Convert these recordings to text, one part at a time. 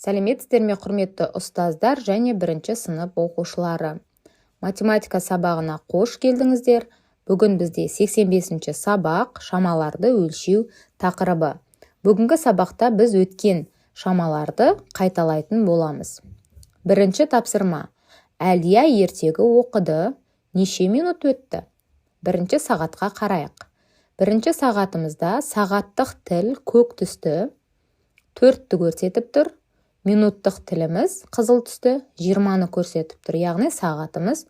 Сәлеметсіздер ме, құрметті ұстаздар және бірінші сынып оқушылары. Математика сабағына қош келдіңіздер. Бүгін бізде 85-ші сабақ шамаларды өлшеу тақырыбы. Бүгінгі сабақта біз өткен шамаларды қайталайтын боламыз. Бірінші тапсырма. Әлия ертегі оқыды. Неше минут өтті? Бірінші сағатқа қарайық. Бірінші сағатымызда сағаттық тіл көк түсті, 4-ті көрсетіп тұр. Минуттық тіліміз қызыл түсті, 20-ны көрсетіп тұр. Яғни сағатымыз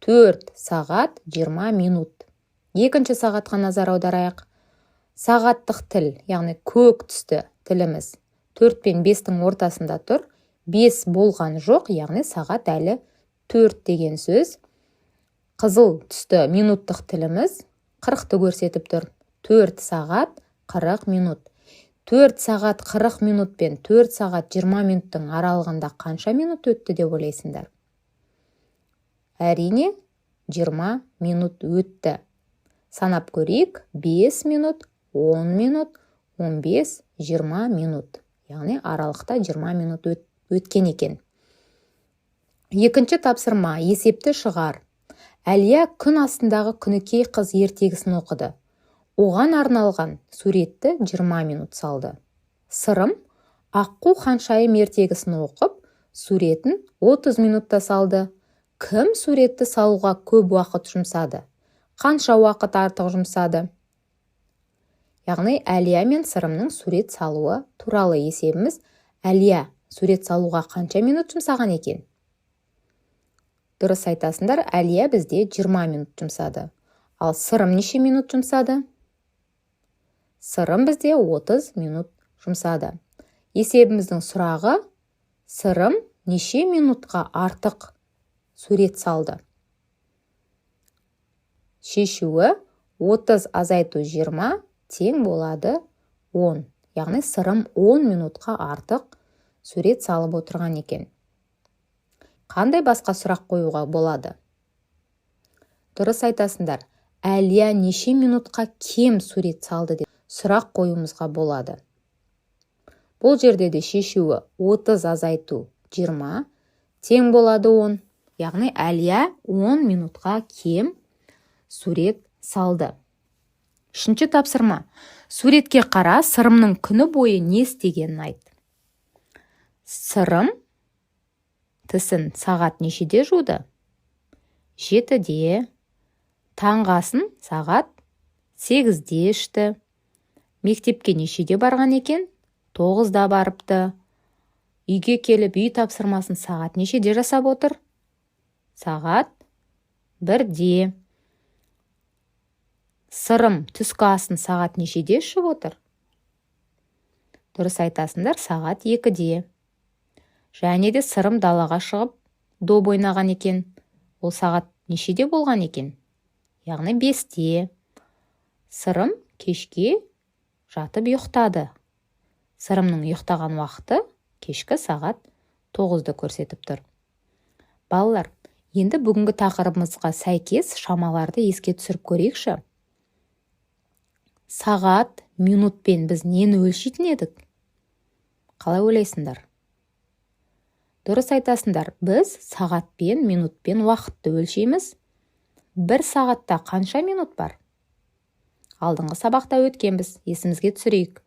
4 сағат 20 минут. Екінші сағатқа назар аударайық. Сағаттық тіл, яғни көк түсті тіліміз 4 пен 5-тің ортасында тұр. 5 болған жоқ, яғни сағат әлі 4 деген сөз. Қызыл түсті минуттық тіліміз 40-ты көрсетіп тұр. 4 сағат 40 минут. 4 сағат 40 минут пен 4 сағат 20 минуттың аралығында қанша минут өтті деп ойлайсыңдар? Әрине, 20 минут өтті. Санап көрейік. 5 минут, 10 минут, 15, 20 минут. Яғни аралықта 20 минут өткен екен. Екінші тапсырма. Есепті шығар. Әлия күн астындағы күнікей қыз ертегісін оқыды. Оған арналған суретті 20 минут салды. Сырым аққу ханшайым ертегісін оқып, суретін 30 минутта салды. Кім суретті салуға көп уақыт жұмсады? Қанша уақыт артық жұмсады? Яғни Әлия мен Сырымның сурет салуы туралы есебіміз. Әлия сурет салуға қанша минут жұмсаған екен? Дұрыс айтасыңдар, Әлия бізде 20 минут жұмсады. Ал Сырым неше минут жұмсады? Сырым бізде 30 минут жұмсады. Есебіміздің сұрағы: Сырым неше минутқа артық сурет салды? Шешуі 30 азайту 20 тең болады 10. Яғни Сырым 10 минутқа артық сурет салып отырған екен. Қандай басқа сұрақ қоюға болады? Дұрыс айтасыңдар. Әлия неше минутқа кем сурет салды деп сұрақ қоюымызға болады. Бұл жерде де шешуі 30 азайту 20 тең болады 10. Яғни Әлия 10 минутқа кем сурет салды. Үшінші тапсырма. Суретке қара, Сырымның күні бойы не істегенін айт. Сырым тісін сағат нешеде жуды? 7-де. Таңғы асын сағат 8-де ішті. Мектепке нешеде барған екен? 9-да барыпты. Үйге келіп үй тапсырмасын сағат нешеде жасап отыр? Сағат 1-де. Сырым түскі асын сағат нешеде ішіп отыр? Дұрыс айтасыңдар, сағат 2-де. Және де Сырым далаға шығып доп ойнаған екен. Ол сағат нешеде болған екен? Яғни 5-де. Сырым кешке жатып ұйықтады. Сырымның ұйықтаған уақыты кешкі сағат 9-ды көрсетіп тұр. Балалар, енді бүгінгі тақырыбымызға сәйкес шамаларды еске түсіріп көрейікші. Сағат, минутпен біз нені өлшейтін едік? Қалай ойлайсыңдар? Дұрыс айтасыңдар, біз сағатпен, минутпен уақытты өлшейміз. Бір сағатта қанша минут бар? Алдыңғы сабақта өткенбіз, есімізге түсірейік.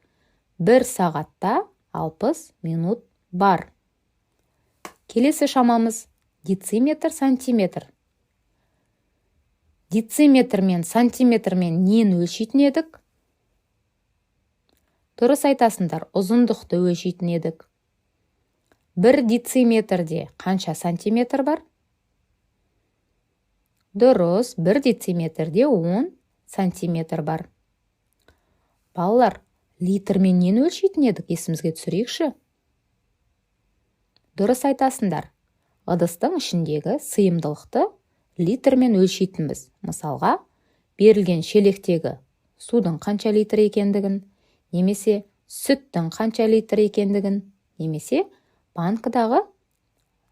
Бір сағатта 60 минут бар. Келесі шамамыз дециметр, сантиметр. Дециметр мен сантиметрмен нені өлшейтін едік? Дұрыс айтасыңдар, ұзындықты өлшейтін едік. Бір дециметрде қанша сантиметр бар? Дұрыс, бір дециметрде 10 сантиметр бар. Балалар, литрмен нені өлшейтін едік? Есімізге түсірейікші. Дұрыс айтасыңдар. Ыдыстың ішіндегі сыйымдылықты литрмен өлшейтінбіз. Мысалға, берілген шелектегі судың қанша литр екендігін, немесе сүттің қанша литр екендігін, немесе банкадағы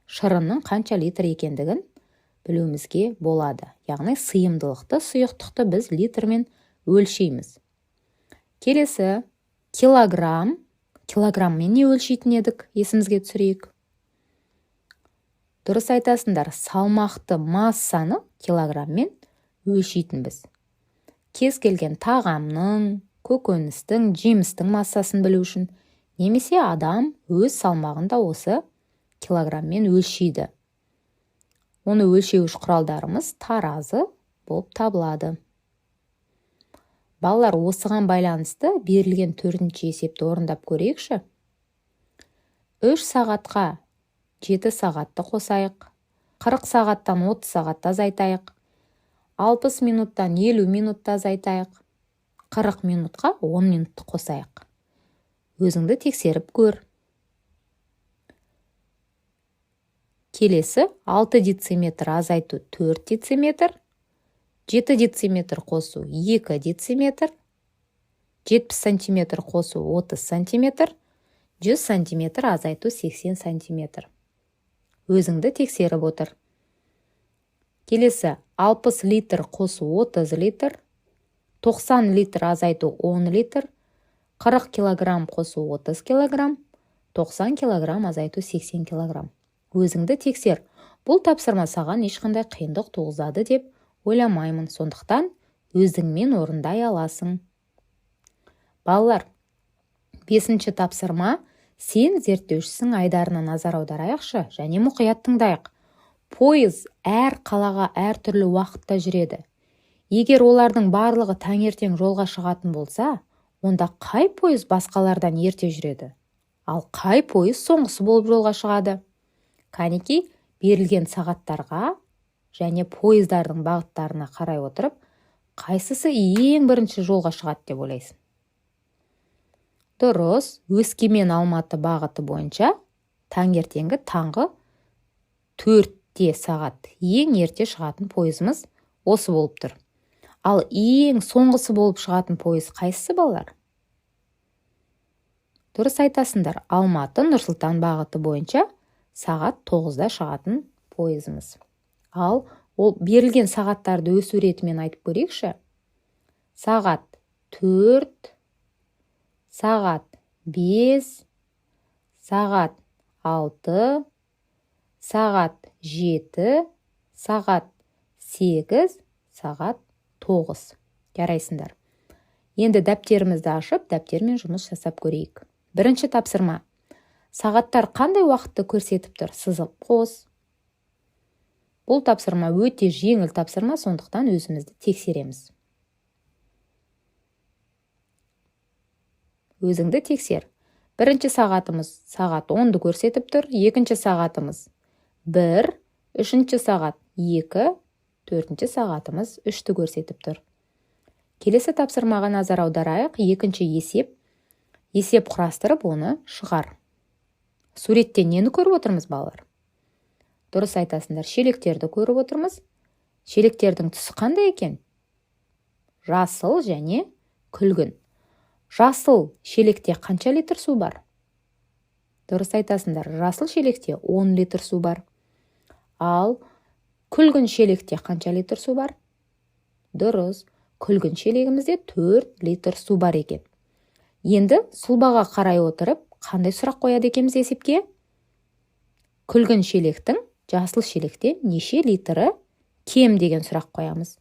шырынның қанша литр екендігін білуімізге болады. Яғни сыйымдылықты, сұйықтықты біз литрмен өлшейміз. Келесі килограмм, килограмммен не өлшейтін едік, есімізге түсірейік. Дұрыс айтасыңдар, салмақты массаны килограмммен өлшейтінбіз. Кез келген тағамның, көкөністің, жемістің массасын білу үшін, немесе адам өз салмағын да осы килограмммен өлшейді. Оны өлшеуіш құралдарымыз таразы болып табылады. Балалар, осыған байланысты берілген 4-ші есепті орындап көрейікші. 3 сағатқа 7 сағатты қосайық, 40 сағаттан 30 сағатты азайтайық, 60 минуттан 50 минутты азайтайық, 40 минутқа 10 минутты қосайық. Өзіңді тексеріп көр. Келесі 6 дециметр азайту 4 дециметр, 7 дециметр қосу 2 дециметр, 70 сантиметр қосу 30 сантиметр, 100 сантиметр азайту 80 сантиметр. Өзіңді тексеріп отыр. Келесі 60 литр қосу 30 литр, 90 литр азайту 10 литр, 40 килограмм қосу 30 килограмм, 90 килограмм азайту 80 килограмм. Өзіңді тексер. Бұл тапсырма саған ешқандай қиындық туғызады деп ойламаймын, сондықтан өзіңмен орындай аласың. Балалар, 5-ші тапсырма, сен зерттеушісің айдарына назар аударайықшы және мұқият тыңдайық. Пойыз әр қалаға әр түрлі уақытта жүреді. Егер олардың барлығы таңертең жолға шығатын болса, онда қай пойыз басқалардан ерте жүреді? Ал қай пойыз соңғысы болып жолға шығады? Кәнекей, берілген сағаттарға және пойыздардың бағыттарына қарай отырып, қайсысы ең бірінші жолға шығады деп ойлайсың? Дұрыс, Өскемен Алматы бағыты бойынша таңертеңгі таңғы 4-те сағат ең ерте шығатын пойызымыз осы болып тұр. Ал ең соңғысы болып шығатын пойыз қайсысы, балалар? Дұрыс айтасыңдар, Алматы Нұрсұлтан бағыты бойынша сағат 9-да шығатын пойызымыз. Ал ол берілген сағаттарды өсу ретімен айтып көрейікші. Сағат 4, сағат 5, сағат 6, сағат 7, сағат 8, сағат 9. Ярайсыңдар. Енді дәптерімізді ашып, дәптермен жұмыс жасап көрейік. Бірінші тапсырма. Сағаттар қандай уақытты көрсетіп тұр? Сызып қос. Бұл тапсырма өте жеңіл тапсырма, сондықтан өзімізді тексереміз. Өзіңді тексер. Бірінші сағатымыз сағат 10-ды көрсетіп тұр, екінші сағатымыз 1, үшінші сағат 2, төртінші сағатымыз 3-ті көрсетіп тұр. Келесі тапсырмаға назар аударайық. Екінші есеп құрастырып, оны шығар. Суреттен нені көріп отырмыз, балалар? Дұрыс айтасыңдар, шелектерді көріп отырмыз. Шелектердің түсі қандай екен? Жасыл және күлгін. Жасыл шелекте қанша литр су бар? Дұрыс айтасыңдар, жасыл шелекте 10 литр су бар. Ал күлгін шелекте қанша литр су бар? Дұрыс, күлгін шелегімізде 4 литр су бар екен. Енді сұлбаға қарай отырып, қандай сұрақ қояды екенбіз есепке? Күлгін шелектің жасыл шелектен неше литрі кем деген сұрақ қоямыз.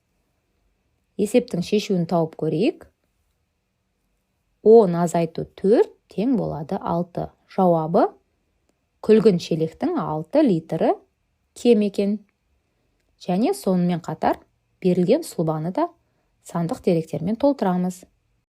Есептің шешуін тауып көрейік. 10 азайту 4 тең болады 6. Жауабы күлгін шелектің 6 литрі кем екен. Және сонымен қатар берілген сұлбаны да сандық деректермен толтырамыз.